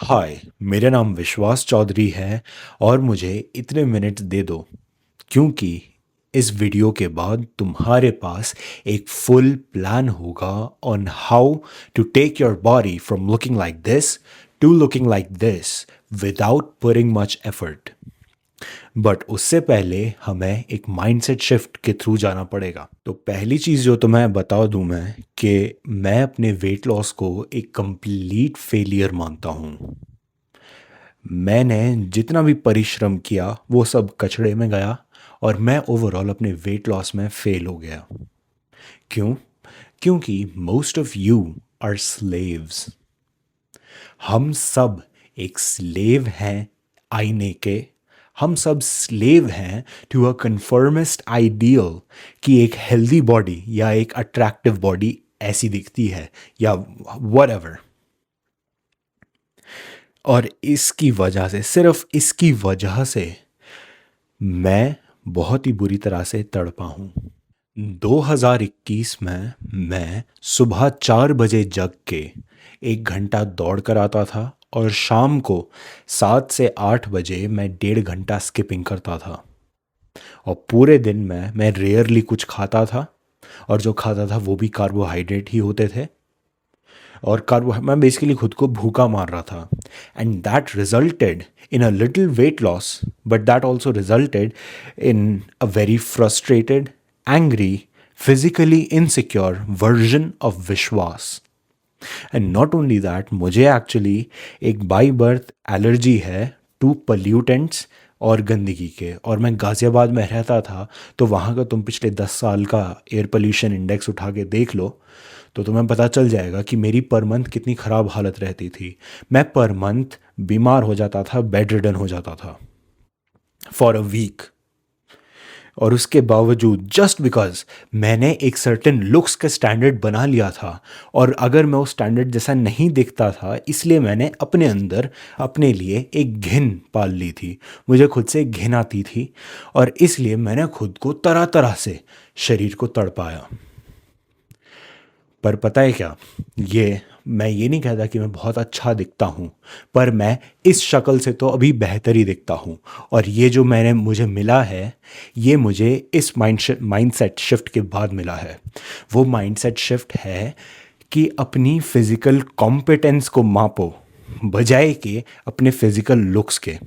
हाय, मेरा नाम विश्वास चौधरी है और मुझे इतने मिनट दे दो क्योंकि इस वीडियो के बाद तुम्हारे पास एक फुल प्लान होगा on how to take your body from looking like this to looking like this without putting much effort. But उससे पहले हमें एक माइंडसेट शिफ्ट के थ्रू जाना पड़ेगा। तो पहली चीज़ जो तुम्हें बता दूं मैं कि मैं अपने वेट लॉस को एक कंप्लीट फेलियर मानता हूँ। मैंने जितना भी परिश्रम किया वो सब कचड़े में गया और मैं ओवरऑल अपने वेट लॉस में फेल हो गया। क्यों? क्योंकि most of you are slaves. हम सब एक स्लेव हैं आईने के। हम सब स्लेव हैं टू अ कन्फर्मिस्ट आइडियल कि एक हेल्दी बॉडी या एक अट्रैक्टिव बॉडी ऐसी दिखती है या व्हाटएवर। और इसकी वजह से, सिर्फ इसकी वजह से मैं बहुत ही बुरी तरह से तड़पा हूँ। 2021 में मैं सुबह 4 बजे जग के 1 घंटा दौड़ कर आता था और शाम को 7 से 8 बजे मैं 1.5 घंटा स्किपिंग करता था। और पूरे दिन में मैं रेयरली कुछ खाता था और जो खाता था वो भी कार्बोहाइड्रेट ही होते थे। और कार्बो मैं बेसिकली खुद को भूखा मार रहा था and that resulted in a little weight loss, but that also resulted in a very frustrated, angry, physically insecure version of विश्वास। एंड नॉट ओनली दैट, मुझे एक्चुअली एक बाई बर्थ एलर्जी है टू पल्यूटेंट्स और गंदगी के। और मैं गाज़ियाबाद में रहता था तो वहाँ का तुम पिछले 10 साल का एयर पोल्यूशन इंडेक्स उठा के देख लो तो तुम्हें पता चल जाएगा कि मेरी पर मंथ कितनी ख़राब हालत रहती थी। मैं पर मंथ बीमार हो जाता था, बेड रिडन हो जाता था फॉर अ वीक। और उसके बावजूद जस्ट बिकॉज मैंने एक सर्टेन लुक्स का स्टैंडर्ड बना लिया था और अगर मैं उस स्टैंडर्ड जैसा नहीं दिखता था इसलिए मैंने अपने अंदर अपने लिए एक घिन पाल ली थी। मुझे खुद से घिन आती थी और इसलिए मैंने खुद को तरह तरह से शरीर को तड़पाया। पर पता है क्या, मैं ये नहीं कहता कि मैं बहुत अच्छा दिखता हूँ, पर मैं इस शक्ल से तो अभी बेहतर ही दिखता हूँ। और ये जो मुझे मिला है, ये मुझे इस माइंडसेट शिफ्ट के बाद मिला है। वो माइंडसेट शिफ्ट है कि अपनी फिजिकल कॉम्पिटेंस को मापो बजाय के अपने फिजिकल लुक्स के।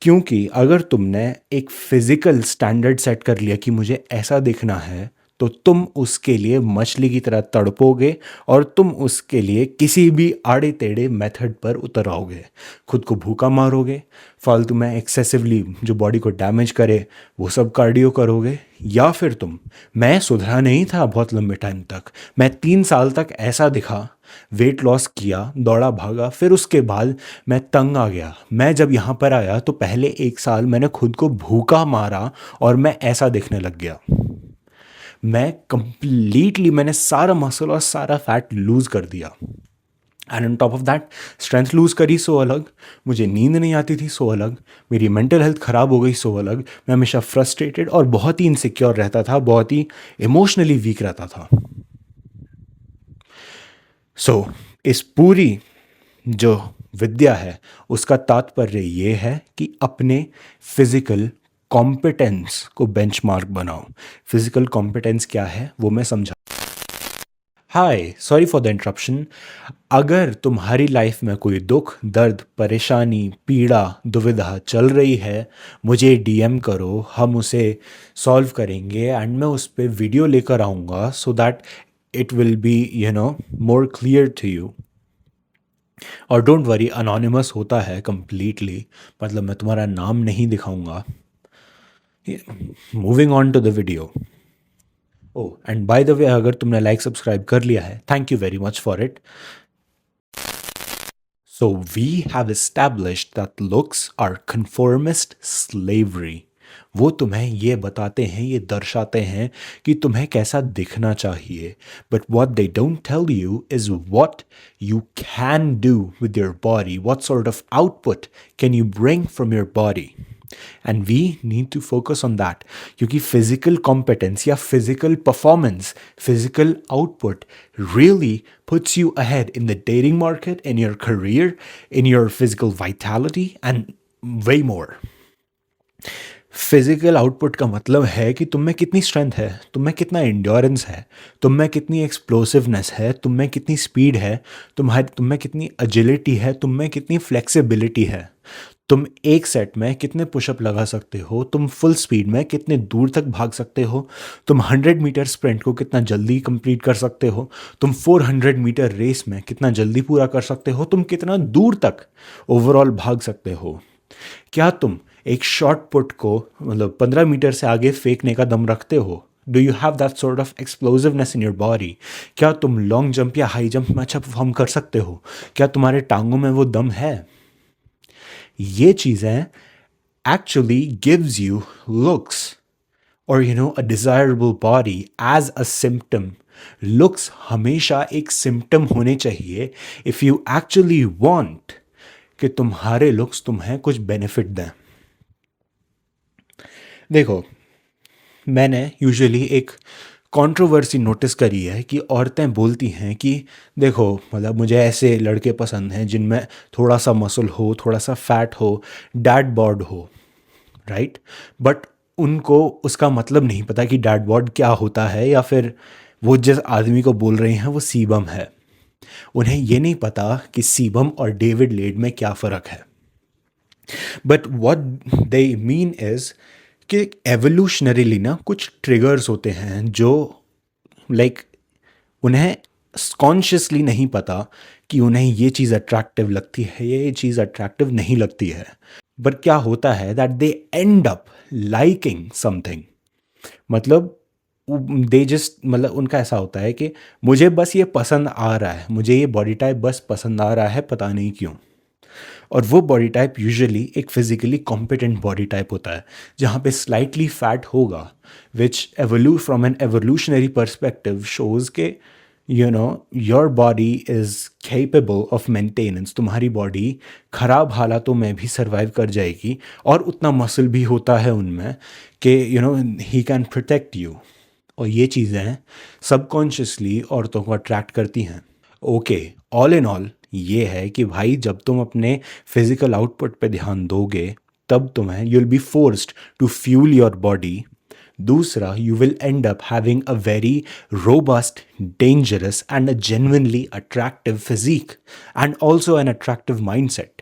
क्योंकि अगर तुमने एक फिजिकल स्टैंडर्ड सेट कर लिया कि मुझे ऐसा दिखना है तो तुम उसके लिए मछली की तरह तड़पोगे और तुम उसके लिए किसी भी आड़े टेढ़े मेथड पर उतर आओगे। खुद को भूखा मारोगे, फालतू में एक्सेसिवली जो बॉडी को डैमेज करे वो सब कार्डियो करोगे। या फिर मैं सुधरा नहीं था बहुत लंबे टाइम तक। मैं 3 साल तक ऐसा दिखा, वेट लॉस किया, दौड़ा भागा, फिर उसके बाद मैं तंग आ गया। मैं जब यहाँ पर आया तो पहले 1 साल मैंने खुद को भूखा मारा और मैं ऐसा दिखने लग गया। मैंने सारा मसल और सारा फैट लूज कर दिया and on top of that strength lose करी सो अलग, मुझे नींद नहीं आती थी सो अलग, मेरी मेंटल हेल्थ ख़राब हो गई सो अलग। मैं हमेशा फ्रस्ट्रेटेड और बहुत ही इनसिक्योर रहता था, बहुत ही इमोशनली वीक रहता था। सो इस पूरी जो विद्या है उसका तात्पर्य ये है कि अपने फिजिकल कॉम्पिटेंस को बेंचमार्क बनाओ। फिजिकल कॉम्पिटेंस क्या है वो मैं समझा। हाय, सॉरी फॉर द इंटरप्शन। अगर तुम्हारी लाइफ में कोई दुख, दर्द, परेशानी, पीड़ा, दुविधा चल रही है, मुझे डीएम करो, हम उसे सॉल्व करेंगे एंड मैं उस पर वीडियो लेकर आऊँगा so that it will be more clear to you. और डोंट वरी, अनोनिमस होता है कंप्लीटली, मतलब मैं तुम्हारा नाम नहीं दिखाऊंगा। Moving on to the video. Oh and by the way, अगर तुमने लाइक सब्सक्राइब कर लिया है, thank you very much for it. So we have established that looks are conformist slavery. वो तुम्हें ये बताते हैं, ये दर्शाते हैं कि तुम्हें कैसा दिखना चाहिए। But what they don't tell you is what you can do with your body, what sort of output can you bring from your body. And we need to focus on that, क्योंकि physical competence या physical performance, physical output really puts you ahead in the dating market, in your career, in your physical vitality, and way more. Physical output का मतलब है कि तुम में कितनी strength है, तुम में कितना इंड्योरेंस है, तुम में कितनी एक्सप्लोसिवनेस है, तुम में कितनी स्पीड है, तुम में कितनी एजिलिटी है, तुम में कितनी फ्लेक्सिबिलिटी है, तुम एक सेट में कितने पुशअप लगा सकते हो, तुम फुल स्पीड में कितने दूर तक भाग सकते हो, तुम 100 मीटर स्प्रिंट को कितना जल्दी कंप्लीट कर सकते हो, तुम 400 मीटर रेस में कितना जल्दी पूरा कर सकते हो, तुम कितना दूर तक ओवरऑल भाग सकते हो। क्या तुम एक शॉर्ट पुट को मतलब 15 मीटर से आगे फेंकने का दम रखते हो? Do you have that sort of explosiveness in your body? क्या तुम लॉन्ग जंप या हाई जंप में अच्छा परफॉर्म कर सकते हो? क्या तुम्हारे टांगों में वो दम है? ये चीज़ें actually gives you looks or a desirable body as a symptom. Looks हमेशा एक symptom होने चाहिए if you actually want कि तुम्हारे looks तुम्हें कुछ benefit दें। देखो, मैंने यूजुअली एक कंट्रोवर्सी नोटिस करी है कि औरतें बोलती हैं कि देखो मतलब मुझे ऐसे लड़के पसंद हैं जिनमें थोड़ा सा मसल हो, थोड़ा सा फैट हो, डैड bod हो, राइट? बट उनको उसका मतलब नहीं पता कि डैड bod क्या होता है, या फिर वो जिस आदमी को बोल रहे हैं वो सीबम है। उन्हें ये नहीं पता कि सीबम और डेविड लेड में क्या फ़र्क है। But what they mean is कि एवोल्यूशनरीली ना कुछ ट्रिगर्स होते हैं जो उन्हें कॉन्शियसली नहीं पता कि उन्हें ये चीज़ अट्रैक्टिव लगती है या ये चीज़ अट्रैक्टिव नहीं लगती है। बट क्या होता है that they and up liking something, मतलब दे जस्ट मतलब उनका ऐसा होता है कि मुझे बस ये पसंद आ रहा है, मुझे ये बॉडी टाइप बस पसंद आ रहा है, पता नहीं क्यों। और वो बॉडी टाइप यूजुअली एक फिजिकली कॉम्पिटेंट बॉडी टाइप होता है जहाँ पे स्लाइटली फैट होगा, which from an evolutionary perspective shows के your body is capable of maintenance. तुम्हारी बॉडी खराब हालातों में भी सर्वाइव कर जाएगी, और उतना मसल भी होता है उनमें कि ही कैन प्रोटेक्ट यू। और ये चीज़ें सबकॉन्शियसली औरतों को अट्रैक्ट करती हैं। ओके, ऑल इन ऑल ये है कि भाई जब तुम अपने फिजिकल आउटपुट पे ध्यान दोगे तब तुम्हें you will be forced to fuel your body. दूसरा, you will end up having a very robust, dangerous and a genuinely attractive physique and also an attractive mindset.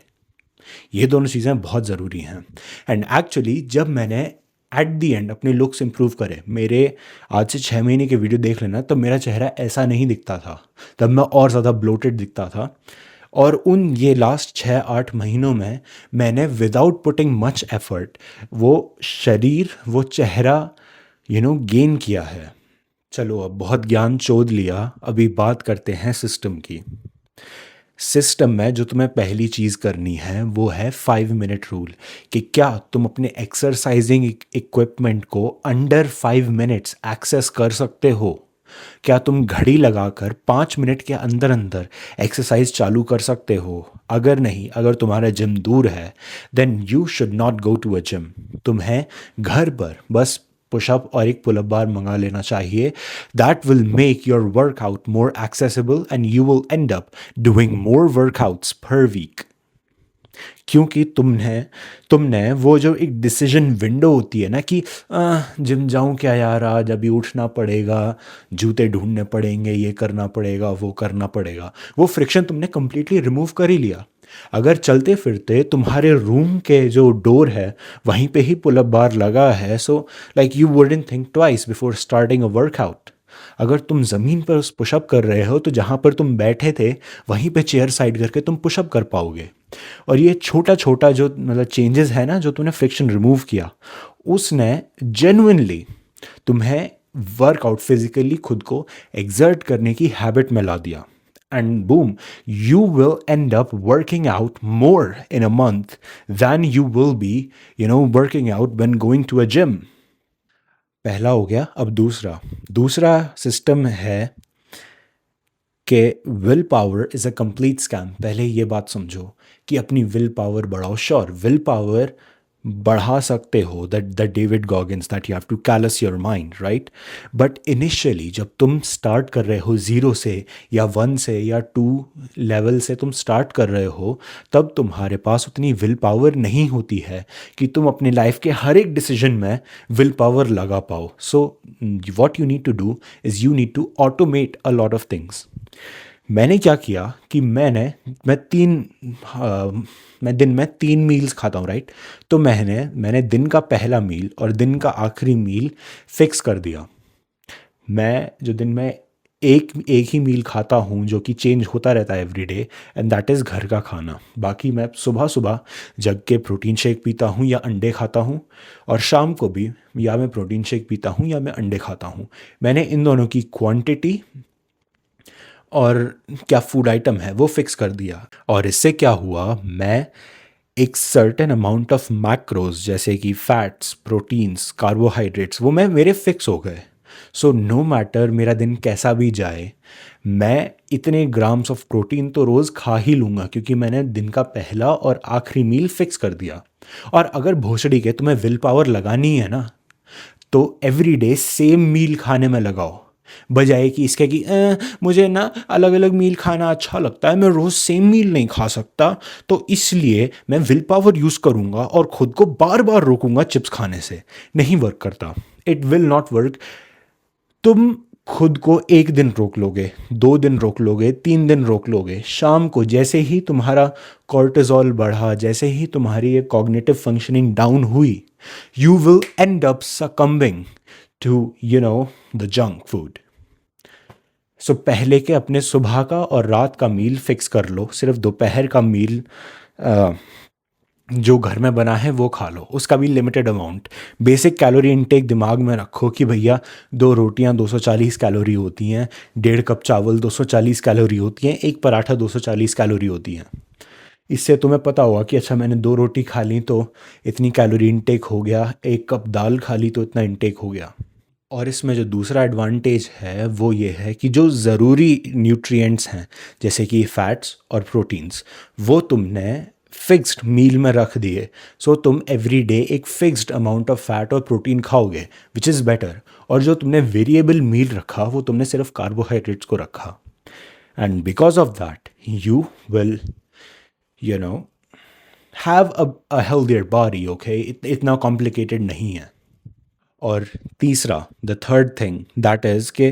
ये दोनों चीज़ें बहुत ज़रूरी हैं। एंड एक्चुअली जब मैंने एट दी एंड अपने लुक्स इंप्रूव करे, मेरे आज से 6 महीने के वीडियो देख लेना, तब मेरा चेहरा ऐसा नहीं दिखता था, तब मैं और ज़्यादा ब्लोटेड दिखता था। और उन ये लास्ट 6-8 महीनों में मैंने विदाउट पुटिंग मच एफर्ट वो शरीर, वो चेहरा गेन किया है। चलो अब बहुत ज्ञान चोद लिया, अभी बात करते हैं सिस्टम की। सिस्टम में जो तुम्हें पहली चीज़ करनी है वो है 5 मिनट रूल, कि क्या तुम अपने एक्सरसाइजिंग इक्विपमेंट को अंडर 5 मिनट्स एक्सेस कर सकते हो? क्या तुम घड़ी लगाकर 5 मिनट के अंदर अंदर एक्सरसाइज चालू कर सकते हो? अगर नहीं, अगर तुम्हारा जिम दूर है, then you should not go to a gym. तुम्हें घर पर बस पुशअप और एक पुलअप बार मंगा लेना चाहिए। That will make your workout more accessible and you will end up doing more workouts per week. क्योंकि तुमने वो जो एक डिसीजन विंडो होती है ना कि जिम जाऊं क्या यार, आज अभी उठना पड़ेगा, जूते ढूंढने पड़ेंगे, ये करना पड़ेगा, वो करना पड़ेगा, वो फ्रिक्शन तुमने कंप्लीटली रिमूव कर ही लिया। अगर चलते फिरते तुम्हारे रूम के जो डोर है वहीं पे ही पुल अप बार लगा है, so like you wouldn't think twice before starting a workout. अगर तुम ज़मीन पर पुशअप कर रहे हो तो जहाँ पर तुम बैठे थे वहीं पे चेयर साइड करके तुम पुशअप कर पाओगे। और ये छोटा छोटा जो मतलब चेंजेस है ना, जो तुमने फ्रिक्शन रिमूव किया, उसने जेन्युइनली तुम्हें वर्कआउट फिजिकली खुद को एग्जर्ट करने की हैबिट में ला दिया। And boom, you will end up working out more in a month than you will be working out when going to a gym. पहला हो गया। अब दूसरा सिस्टम है कि will power is a complete scam. पहले ये बात समझो कि अपनी विल पावर बढ़ाओ। श्योर, विल पावर बढ़ा सकते हो, that David Goggins, that you have to callus your mind, right? But initially जब तुम स्टार्ट कर रहे हो ज़ीरो से या वन से या टू लेवल से तुम स्टार्ट कर रहे हो, तब तुम्हारे पास उतनी विल पावर नहीं होती है कि तुम अपनी लाइफ के हर एक डिसीजन में विल पावर लगा पाओ. So what you need to do is you need to automate a lot of things. मैंने क्या किया कि मैं दिन में 3 मील्स खाता हूँ, राइट? तो मैंने दिन का पहला मील और दिन का आखिरी मील फिक्स कर दिया. मैं जो दिन में एक एक ही मील खाता हूँ जो कि चेंज होता रहता है every day, and that is घर का खाना. बाकी मैं सुबह सुबह जग के प्रोटीन शेक पीता हूँ या अंडे खाता हूँ, और शाम को भी या मैं प्रोटीन शेक पीता हूँ या मैं अंडे खाता हूँ. मैंने इन दोनों की क्वांटिटी और क्या फूड आइटम है वो फिक्स कर दिया. और इससे क्या हुआ, मैं एक सर्टेन अमाउंट ऑफ मैक्रोज जैसे कि फैट्स, प्रोटीन्स, कार्बोहाइड्रेट्स, वो मैं मेरे फिक्स हो गए. सो नो मैटर मेरा दिन कैसा भी जाए, मैं इतने ग्राम्स ऑफ प्रोटीन तो रोज़ खा ही लूँगा, क्योंकि मैंने दिन का पहला और आखिरी मील फिक्स कर दिया. और अगर भोसड़ी के तुम्हें विल पावर लगानी है ना, तो एवरी डे सेम मील खाने में लगाओ, बजाय कि इसके कि मुझे ना अलग अलग मील खाना अच्छा लगता है, मैं रोज़ सेम मील नहीं खा सकता, तो इसलिए मैं विल पावर यूज़ करूँगा और खुद को बार बार रोकूंगा चिप्स खाने से. नहीं वर्क करता. It will not work. तुम खुद को एक दिन रोक लोगे, 2 दिन रोक लोगे, 3 दिन रोक लोगे, शाम को जैसे ही तुम्हारा कॉर्टिजोल बढ़ा, जैसे ही तुम्हारी ये कॉग्निटिव फंक्शनिंग डाउन हुई, you will end up succumbing to the junk food. So पहले के अपने सुबह का और रात का मील फिक्स कर लो, सिर्फ दोपहर का मील जो घर में बना है वो खा लो, उसका भी limited amount. Basic calorie intake दिमाग में रखो कि भैया 2 रोटियां 240 कैलोरी होती हैं, 1.5 कप चावल 240 कैलोरी होती हैं, एक पराठा 240 कैलोरी होती हैं. इससे तुम्हें पता होगा कि अच्छा मैंने 2 रोटी खा ली तो इतनी कैलोरी इनटेक हो गया, 1 कप दाल खा ली तो इतना इनटेक हो गया. और इसमें जो दूसरा एडवांटेज है वो ये है कि जो ज़रूरी न्यूट्रिएंट्स हैं जैसे कि फैट्स और प्रोटीन्स, वो तुमने फिक्स्ड मील में रख दिए. सो तुम एवरी डे एक फिक्स्ड अमाउंट ऑफ फैट और प्रोटीन खाओगे, विच इज़ बेटर. और जो तुमने वेरिएबल मील रखा वो तुमने सिर्फ कार्बोहाइड्रेट्स को रखा. And because of that you will you know have a healthier body. Okay, इतना कॉम्प्लिकेटेड नहीं है. और तीसरा, the third thing that is के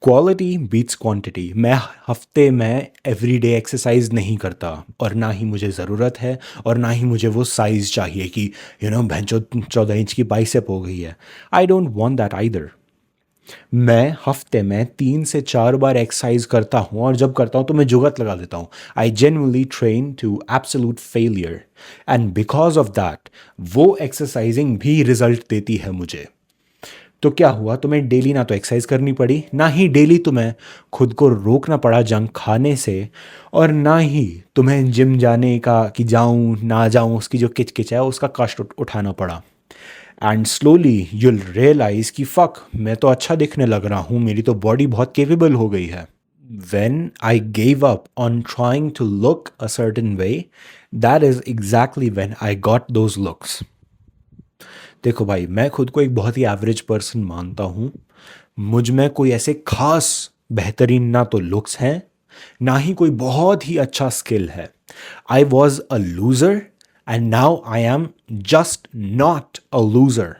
क्वालिटी बीट्स क्वांटिटी. मैं हफ्ते में एवरीडे एक्सरसाइज नहीं करता, और ना ही मुझे ज़रूरत है, और ना ही मुझे वो साइज़ चाहिए कि भैंचो 14 इंच की बाइसेप हो गई है. I don't want that either. मैं हफ्ते में 3 से 4 बार एक्सरसाइज करता हूँ, और जब करता हूँ तो मैं जुगत लगा देता हूँ. I genuinely train to absolute failure, and because of that वो एक्सरसाइजिंग भी रिजल्ट देती है मुझे. तो क्या हुआ, तुम्हें डेली ना तो एक्सरसाइज करनी पड़ी, ना ही डेली तुम्हें खुद को रोकना पड़ा जंक खाने से, और ना ही तुम्हें जिम जाने का कि जाऊं ना जाऊं उसकी जो किचकिच है उसका कष्ट उठाना पड़ा. एंड स्लोली यूल रियलाइज कि फक, मैं तो अच्छा दिखने लग रहा हूँ, मेरी तो बॉडी बहुत केपेबल हो गई है. When I gave up on trying to look a certain way, that is exactly when I got those looks. देखो भाई, मैं खुद को एक बहुत ही एवरेज पर्सन मानता हूँ. मुझ में कोई ऐसे खास बेहतरीन ना तो लुक्स हैं, ना ही कोई बहुत ही अच्छा स्किल है. I was a loser, and now I am just not a loser.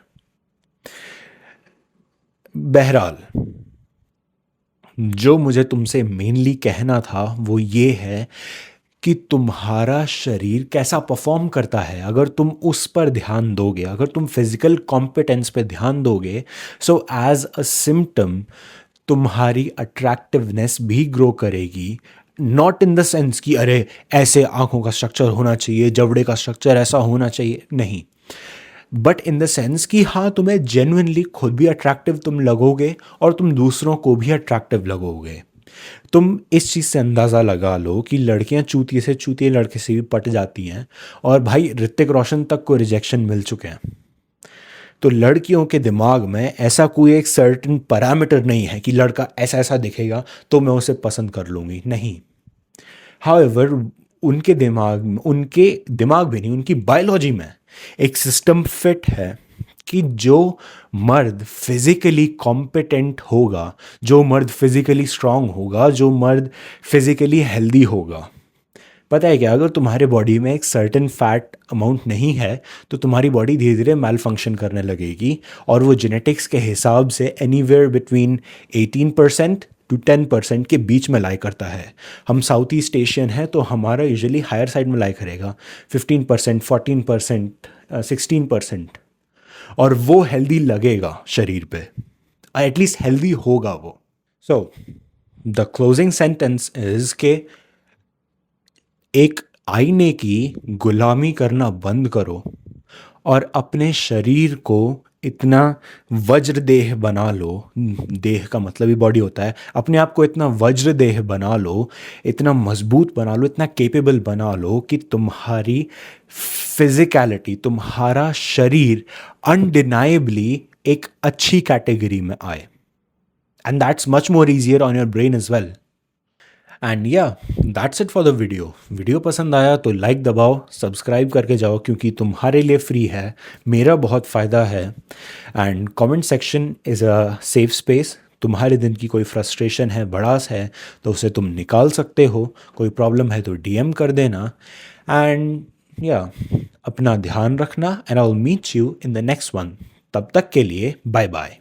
बहरहाल, जो मुझे तुमसे मेनली कहना था वो ये है कि तुम्हारा शरीर कैसा परफॉर्म करता है, अगर तुम उस पर ध्यान दोगे, अगर तुम फिजिकल कॉम्पिटेंस पे ध्यान दोगे, सो एज अ सिम्टम तुम्हारी अट्रैक्टिवनेस भी ग्रो करेगी. नॉट इन द सेंस कि अरे ऐसे आंखों का स्ट्रक्चर होना चाहिए, जबड़े का स्ट्रक्चर ऐसा होना चाहिए, नहीं. बट इन द सेंस कि हाँ, तुम्हें जेन्युइनली खुद भी अट्रैक्टिव तुम लगोगे, और तुम दूसरों को भी अट्रैक्टिव लगोगे. तुम इस चीज़ से अंदाज़ा लगा लो कि लड़कियां चूतिए से चूतिए लड़के से भी पट जाती हैं, और भाई ऋतिक रोशन तक को रिजेक्शन मिल चुके हैं. तो लड़कियों के दिमाग में ऐसा कोई एक सर्टेन पैरामीटर नहीं है कि लड़का ऐसा ऐसा दिखेगा तो मैं उसे पसंद कर लूँगी, नहीं. हाउएवर, उनके दिमाग भी नहीं, उनकी बायोलॉजी में एक सिस्टम फिट है कि जो मर्द फिजिकली कॉम्पिटेंट होगा, जो मर्द फिजिकली स्ट्रांग होगा, जो मर्द फिजिकली हेल्दी होगा, पता है क्या, अगर तुम्हारे बॉडी में एक सर्टेन फैट अमाउंट नहीं है तो तुम्हारी बॉडी धीरे धीरे मैल फंक्शन करने लगेगी, और वो जेनेटिक्स के हिसाब से एनीवेयर बिटवीन 18% टू 10% के बीच में लाई करता है। हम साउथ ईस्ट एशियन हैं तो हमारा यूजुअली हायर साइड में लाई करेगा, 15%, 14%, 16%, और वो हेल्दी लगेगा शरीर पे, एटलीस्ट हेल्दी होगा वो। So the closing sentence is के एक आईने की गुलामी करना बंद करो और अपने शरीर को इतना वज्र देह बना लो, देह का मतलब ही बॉडी होता है, अपने आप को इतना वज्र देह बना लो, इतना मजबूत बना लो, इतना केपेबल बना लो कि तुम्हारी फिजिकलिटी, तुम्हारा शरीर अनडिनाइबली एक अच्छी कैटेगरी में आए। And that's much more easier on your brain as well. And yeah that's it for the video. Video पसंद आया तो लाइक दबाओ, सब्सक्राइब करके जाओ क्योंकि तुम्हारे लिए फ्री है, मेरा बहुत फ़ायदा है। And comment section is a safe space. तुम्हारे दिन की कोई फ्रस्ट्रेशन है, भड़ास है, तो उसे तुम निकाल सकते हो। कोई प्रॉब्लम है तो डीएम कर देना। एंड या अपना ध्यान रखना, and I will meet you in the next one. तब तक के लिए बाय बाय।